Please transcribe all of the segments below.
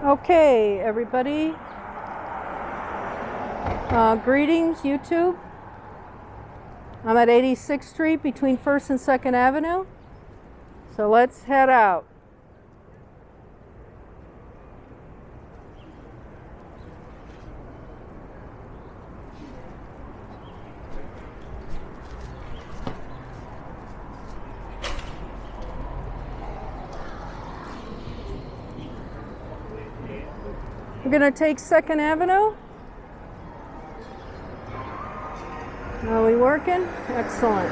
Okay, everybody. Greetings, YouTube. I'm at 86th Street between 1st and 2nd Avenue. So let's head out. We're going to take 2nd Avenue. Are we working? Excellent.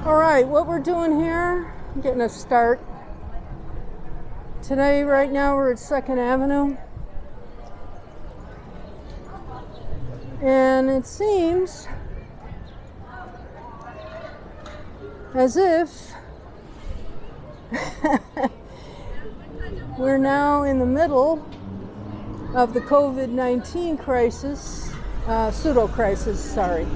All right, what we're doing here, I'm getting a start. Today, right now, we're at 2nd Avenue. And it seems as if we're now in the middle of the COVID-19 crisis, pseudo-crisis, sorry.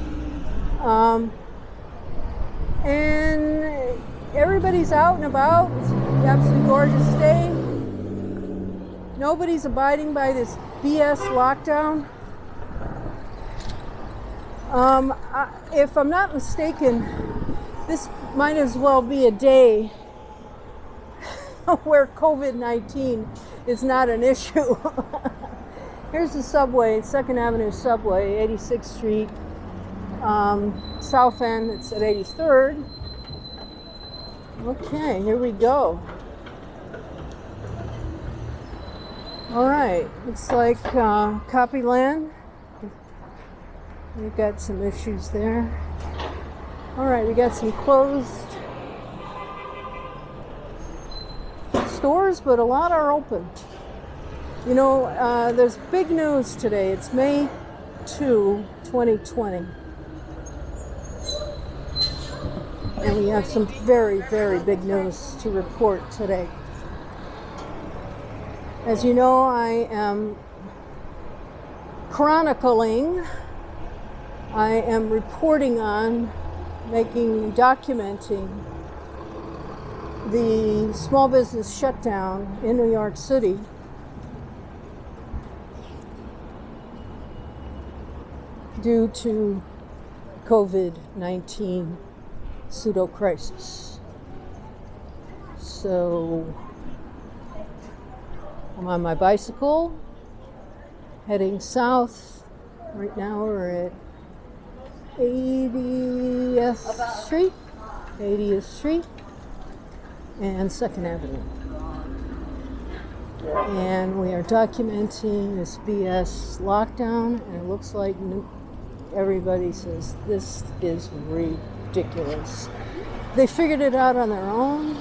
And everybody's out and about. It's an absolutely gorgeous day. Nobody's abiding by this BS lockdown. If I'm not mistaken, this might as well be a day where COVID-19 is not an issue. Here's the subway, 2nd Avenue subway, 86th Street. South end, it's at 83rd. Okay, here we go. All right, looks like Copyland. We've got some issues there. All right, we got some closed stores, but a lot are open. You know, there's big news today. It's May 2, 2020. And we have some very, very big news to report today. As you know, I am chronicling, I am reporting on, documenting the small business shutdown in New York City. Due to COVID-19 pseudo-crisis. So I'm on my bicycle heading south. Right now we're at 80th Street and 2nd Avenue. And we are documenting this BS lockdown, and it looks like everybody says this is ridiculous. They figured it out on their own.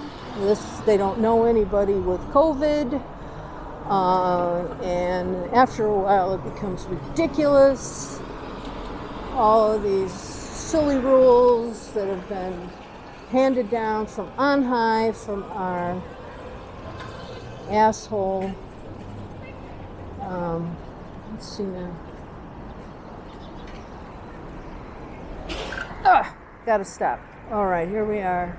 They don't know anybody with COVID. And after a while it becomes ridiculous. All of these silly rules that have been handed down from on high from our asshole. Let's see now. Gotta stop. All right, here we are.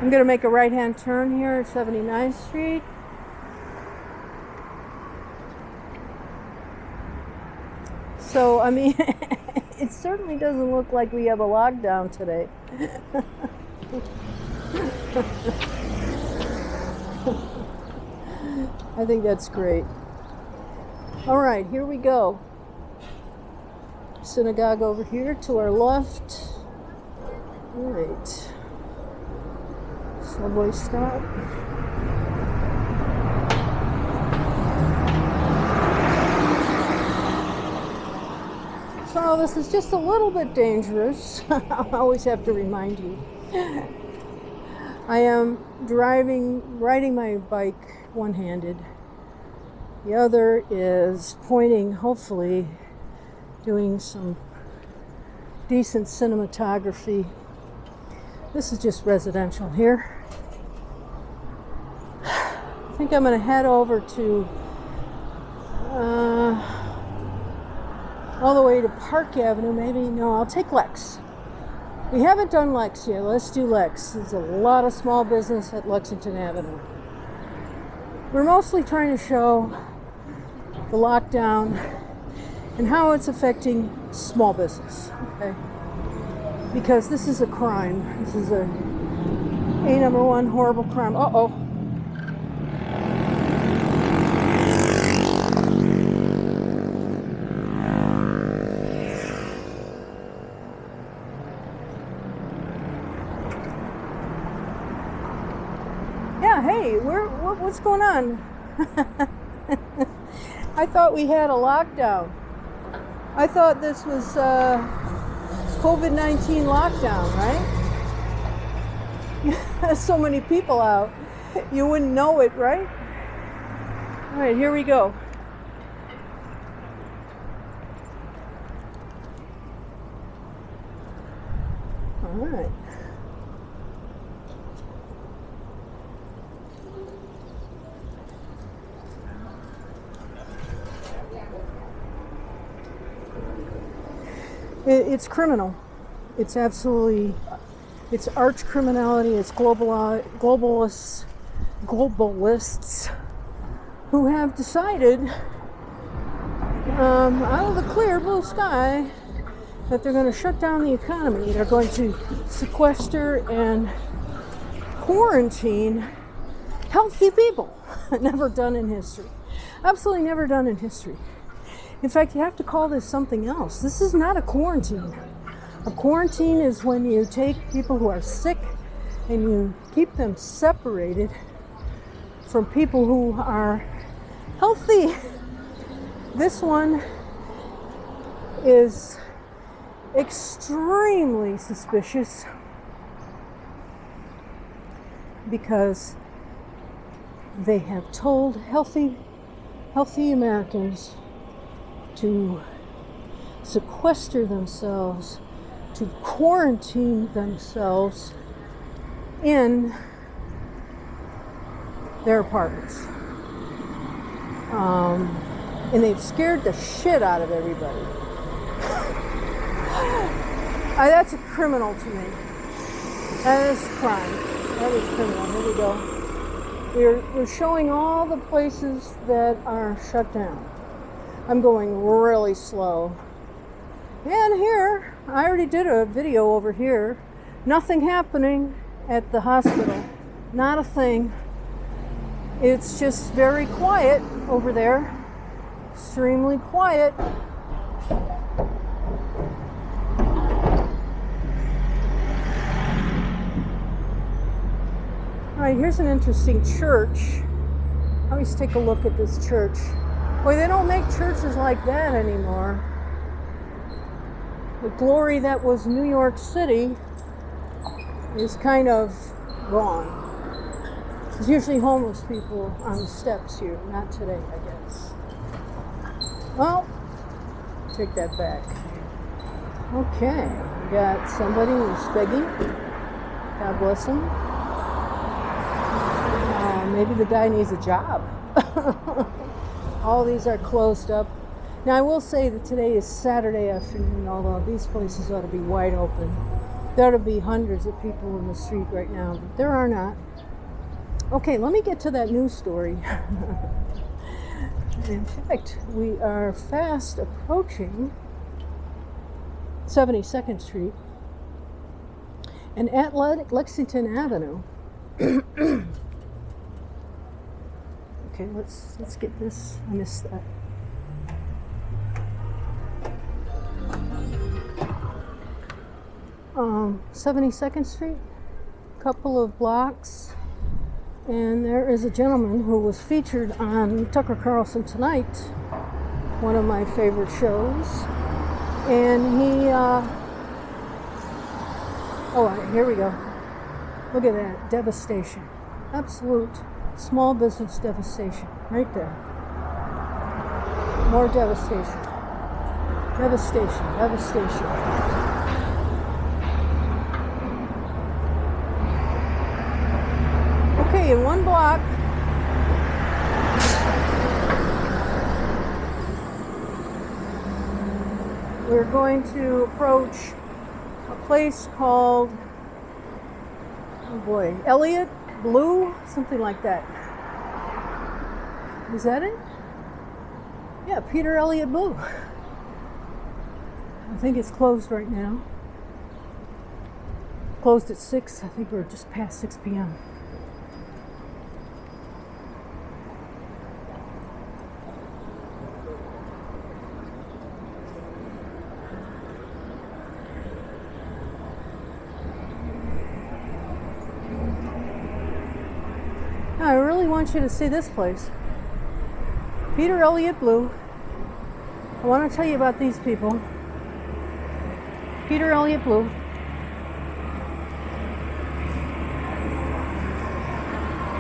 I'm gonna make a right-hand turn here at 79th Street. So, I mean, it certainly doesn't look like we have a lockdown today. I think that's great. All right, here we go. Synagogue over here to our left. All right. Subway stop. So this is just a little bit dangerous. I always have to remind you. I am riding my bike one-handed. The other is pointing, hopefully, doing some decent cinematography. This is just residential here. I think I'm going to head over to all the way to Park Avenue. Maybe, no, I'll take Lex. We haven't done Lex yet. Let's do Lex. There's a lot of small business at Lexington Avenue. We're mostly trying to show the lockdown and how it's affecting small business, okay? Because this is a crime. This is a number one horrible crime. Uh-oh. Yeah, hey, what's going on? I thought we had a lockdown. I thought this was COVID-19 lockdown, right? There's so many people out. You wouldn't know it, right? All right, here we go. All right. It's criminal. It's absolutely, it's arch criminality. It's globalists who have decided out of the clear blue sky that they're going to shut down the economy. They're going to sequester and quarantine healthy people. Never done in history. Absolutely never done in history. In fact, you have to call this something else. This is not a quarantine. A quarantine is when you take people who are sick and you keep them separated from people who are healthy. This one is extremely suspicious because they have told healthy Americans to sequester themselves, to quarantine themselves in their apartments. And they've scared the shit out of everybody. That's a criminal to me. That is crime. That is criminal. Here we go. We're showing all the places that are shut down. I'm going really slow. And here, I already did a video over here. Nothing happening at the hospital. Not a thing. It's just very quiet over there. Extremely quiet. All right, here's an interesting church. Let me take a look at this church. Boy, they don't make churches like that anymore. The glory that was New York City is kind of gone. There's usually homeless people on the steps here. Not today, I guess. Well, take that back. Okay, we got somebody who's begging. God bless him. Maybe the guy needs a job. All these are closed up. Now, I will say that today is Saturday afternoon, although these places ought to be wide open. There ought to be hundreds of people in the street right now, but there are not. Okay, let me get to that news story. In fact, we are fast approaching 72nd Street and at Lexington Avenue. Okay, let's get this. I missed that. Um, 72nd Street, couple of blocks, and there is a gentleman who was featured on Tucker Carlson Tonight, one of my favorite shows, And he, here we go. Look at that, devastation. Absolute small business devastation, right there. More devastation. Devastation, devastation. Okay, in one block, we're going to approach a place called, oh boy, Elliott Blue, something like that. Is that it? Yeah, Peter Elliott Blue. I think it's closed right now. Closed at 6. I think we're just past 6 p.m. Now, I really want you to see this place. Peter Elliott Blue. I want to tell you about these people. Peter Elliott Blue.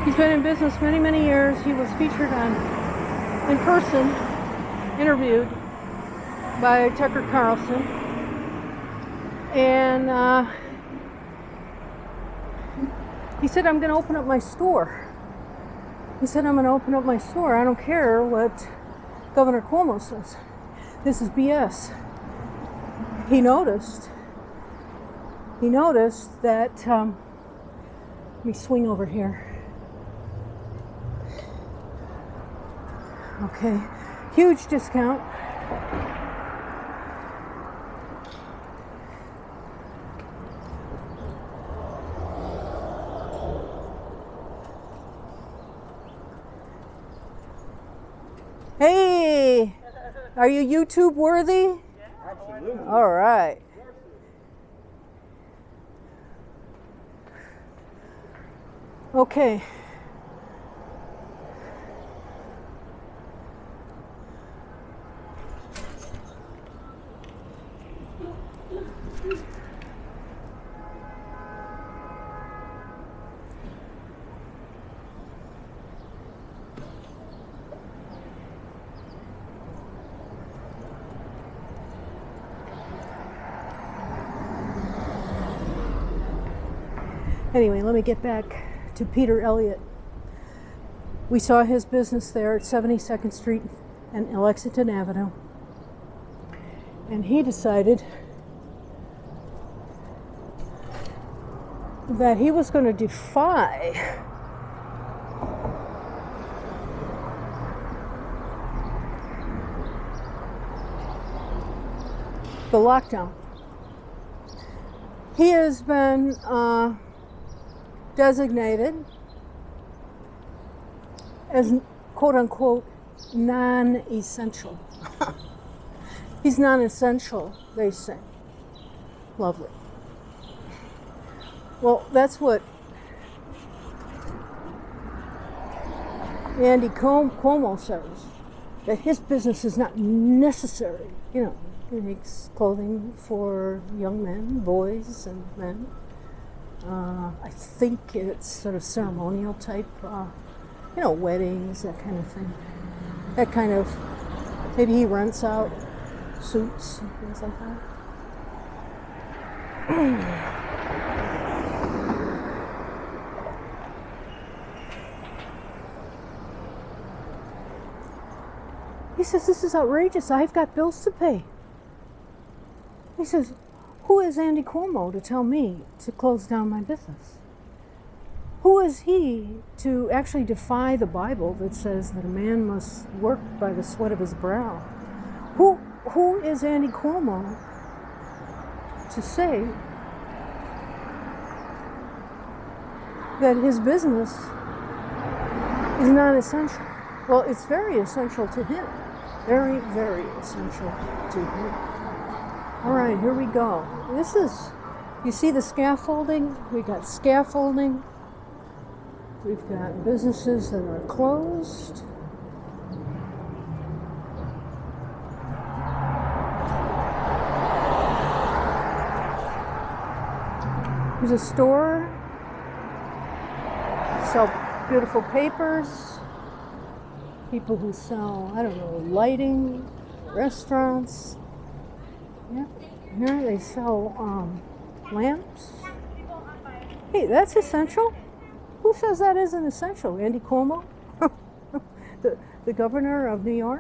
He's been in business many, many years. He was featured on, in person, interviewed by Tucker Carlson. And he said, I'm going to open up my store. He said, I'm going to open up my store. I don't care what Governor Cuomo says. This is BS. He noticed that, let me swing over here. Okay, huge discount. Hey, are you YouTube worthy? Absolutely. All right. Okay. Anyway, let me get back to Peter Elliott. We saw his business there at 72nd Street and Lexington Avenue. And he decided that he was going to defy the lockdown. He has been designated as quote-unquote non-essential. He's non-essential, they say. Lovely. Well, that's what Andy Cuomo says, that his business is not necessary. You know, he makes clothing for young men, boys, and men. I think it's sort of ceremonial type, weddings, that kind of thing. That kind of, maybe he rents out suits and things like that. He says, this is outrageous. I've got bills to pay. He says, who is Andy Cuomo to tell me to close down my business? Who is he to actually defy the Bible that says that a man must work by the sweat of his brow? Who is Andy Cuomo to say that his business is not essential? Well, it's very essential to him. Very, very essential to him. All right, here we go. This is, you see the scaffolding? We got scaffolding. We've got businesses that are closed. There's a store. Sell beautiful papers. People who sell, I don't know, lighting, restaurants. Yeah, here they sell lamps. Hey, that's essential. Who says that isn't essential? Andy Cuomo, the governor of New York.